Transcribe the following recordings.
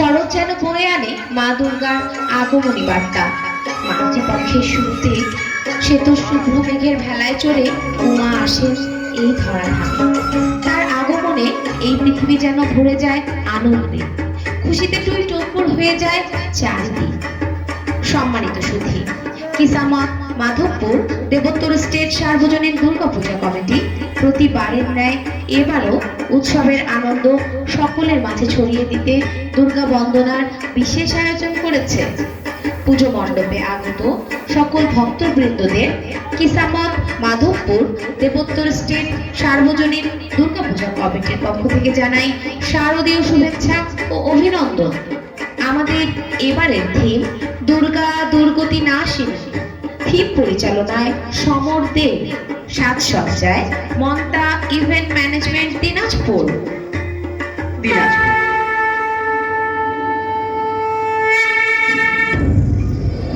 শরৎ যেন বয়ে আনে মা দুর্গার আগমনী বার্তা। মাতৃপক্ষের শুরুতে শ্বেত শুভ্র মেঘের ভেলায় চড়ে উমা আসেন এই ধরাধামে। তার আগমনে এই পৃথিবী যেন ভরে যায় আনন্দে, খুশিতে টুই টুম্বুর হয়ে যায় চারিদিক। সম্মানিত সুধী, কিসামত মাধবপুর দেবোত্তর স্টেট সার্বজনীন দুর্গাপূজা কমিটি প্রতিবারের ন্যায় এবারও উৎসবের আনন্দ সকলের মাঝে ছড়িয়ে দিতে দুর্গা বন্দনার বিশেষ আয়োজন করেছে। পুজো মণ্ডপে আগত সকল ভক্তবৃন্দদের কিসামত মাধবপুর দেবোত্তর স্টেট সার্বজনীন দুর্গাপূজা কমিটির পক্ষ থেকে জানাই শারদীয় শুভেচ্ছা ও অভিনন্দন। আমাদের এবারের থিম দুর্গা দুর্গতি নাশিনী। থিম পরিচালনায় সমর দেব, সাজসজ্জায় মন্তা ইভেন্ট ম্যানেজমেন্ট দিনাজপুর।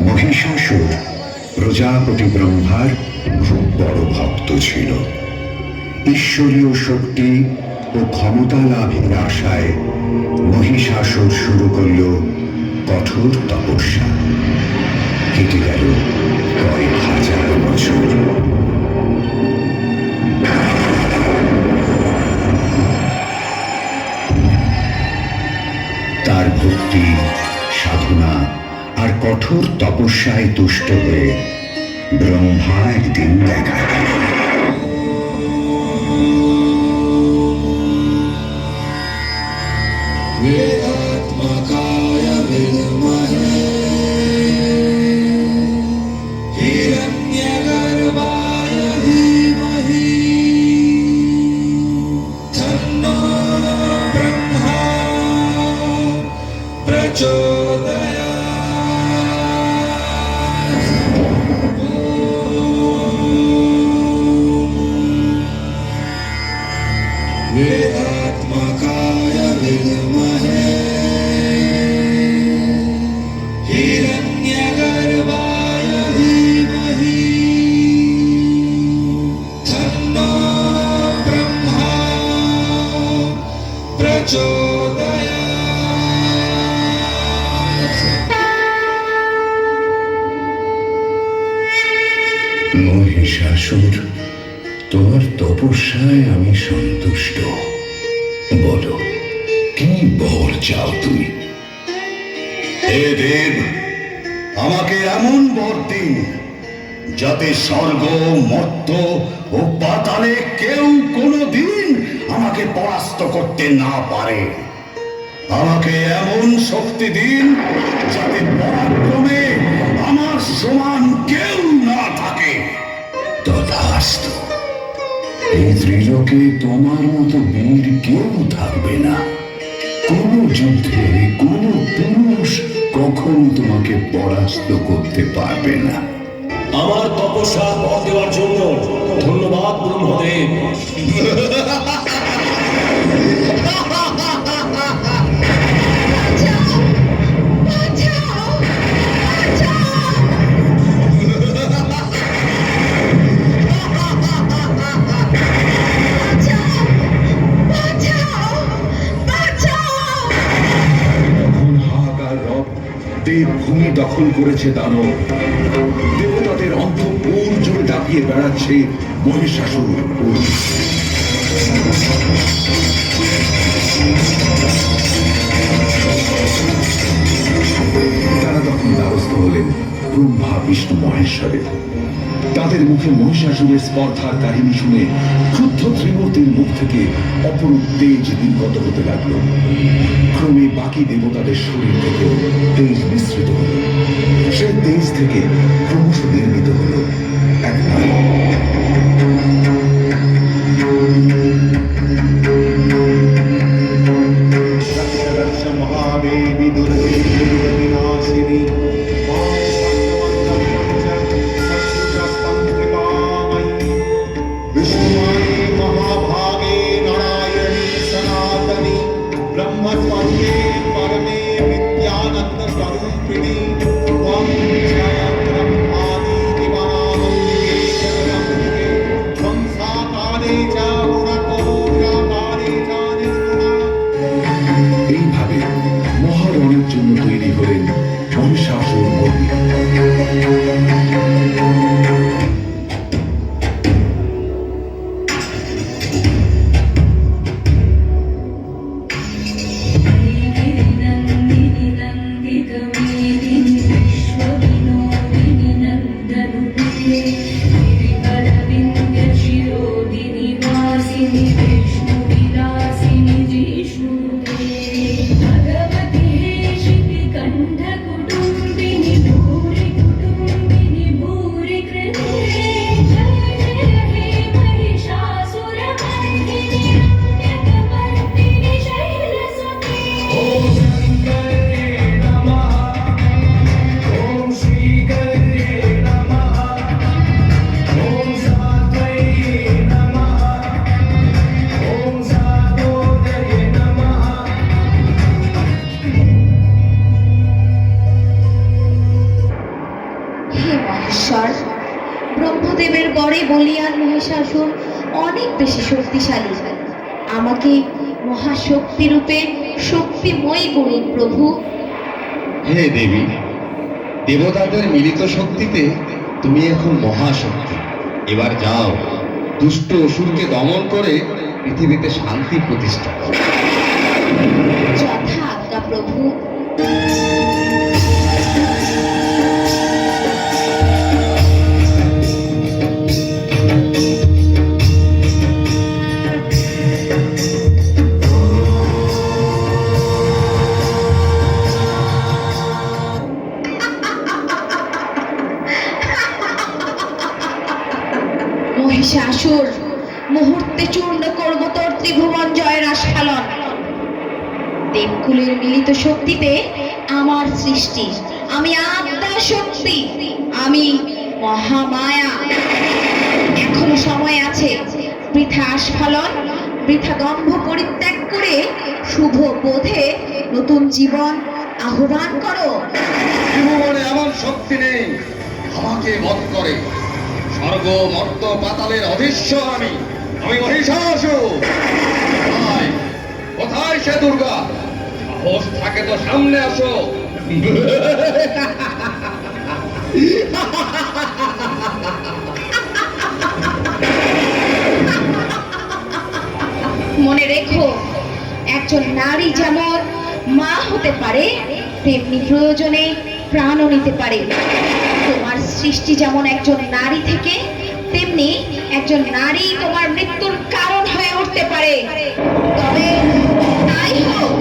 মহিষাসুর প্রজাপতি ব্রহ্মার খুব বড় ভক্ত ছিল। ঈশ্বরীয় শক্তি ও ক্ষমতা লাভের আশায় মহিষাসুর শুরু করল কঠোর তপস্যা। কেটে গেল কয়েক হাজার বছর। তার ভক্তি, সাধনা আর কঠোর তপস্যায় তুষ্ট হয়ে ব্রহ্মা একদিন দেখা গেল। वेदात्मकाय विद्महे हिरण्यगर्भाय धीमहि तन्नो ब्रह्मा प्रचोदयात्। वेदात्मकाय विद्महे हिरण्यगर्भाय धीमहि तन्नो ब्रह्मा प्रचोदयात्। মহিষাসুর, তোমার তপস্যায় আমি সন্তুষ্ট। বলো, কি বর চাও তুমি? হে দেব, আমাকে এমন বর দিন যাতে স্বর্গ, মর্ত্য ও পাতালে কেউ কোনোদিন আমাকে পরাস্ত করতে না পারে। আমাকে এমন শক্তি দিন যাতে পরাক্রমে আমার সমান কেউ না থাকে। তথাস্তু। এই ত্রিলোকে তোমার মতো বীর কেউ থাকবে না। কোন যুদ্ধে কোন পুরুষ কখনো তোমাকে পরাস্ত করতে পারবে না। আমার তপস্যা ফল দেওয়ার জন্য ধন্যবাদ ব্রহ্মদেব। ভূমি দখল করেছে দানব। দেবতাদের অন্তঃপুর জুড়ে দাপিয়ে বেড়াচ্ছে মহিষাসুর। তারা তখন দ্বারস্থ হলেন ব্রহ্মা, বিষ্ণু, মহেশ্বরের। তাদের মুখে মহিষাসুরের স্পর্ধার কাহিনী শুনে ক্রুদ্ধ ত্রিমূর্তির মুখ থেকে অপরূপ তেজ নির্গত হতে লাগল। ক্রমে বাকি দেবতাদের শরীর থেকে তেজ মিশ্রিত হল। সে তেজ থেকে ক্রমশ নির্মিত হল এক নারী। মহাদেবী দুর্গে বিনাশিনী विष्णुमाये महाभागे नारायणी सनातनी ब्रह्मस्पत्ये परमे विद्यानंद स्वरूपिणी त्वं ब्रह्मादि दिवानंदिके जगदम्बिके त्वं साकाले च गुणकोट्या বলিয়ান মহিষাসুর অনেক বেশি শক্তিশালী। আমাকে মহাশক্তি রূপে শক্তিময়ী করুন প্রভু। হে দেবী, দেবতাদের মিলিত শক্তিতে তুমি এখন মহাশক্তি। এবার যাও, দুষ্ট অসুরকে দমন করে পৃথিবীতে শান্তি প্রতিষ্ঠা করো। যথা আজ্ঞা প্রভু। মহিষাসুর, মুহূর্তে চূর্ণ করব তোর ত্রিভুবন জয়ের আস্ফালন। দেবকুলের মিলিত শক্তিতে আমার সৃষ্টি, আমি আদ্যা শক্তি, আমি মহামায়া। এখনো সময় আছে, বৃথা আস্ফালন, বৃথা দম্ভ পরিত্যাগ করে শুভ বোধে নতুন জীবন আহ্বান করো। ত্রিভুবনে এমন শক্তি নেই আমাকে বধ করে। স্বর্গ মর্ত পাতালের অধীশ্বর আমি মহিষাসুর। কোথায় কোথায় সে দুর্গা? সাহস থাকে তো সামনে আসো। মনে রেখো, একজন নারী যেমন মা হতে পারে, তেমনি প্রয়োজনে প্রাণও নিতে পারে। তোমার সৃষ্টি যেমন একজন নারী থেকে, তেমনি একজন নারী তোমার মৃত্যুর কারণ হয়ে উঠতে পারে। তবে তাই হোক,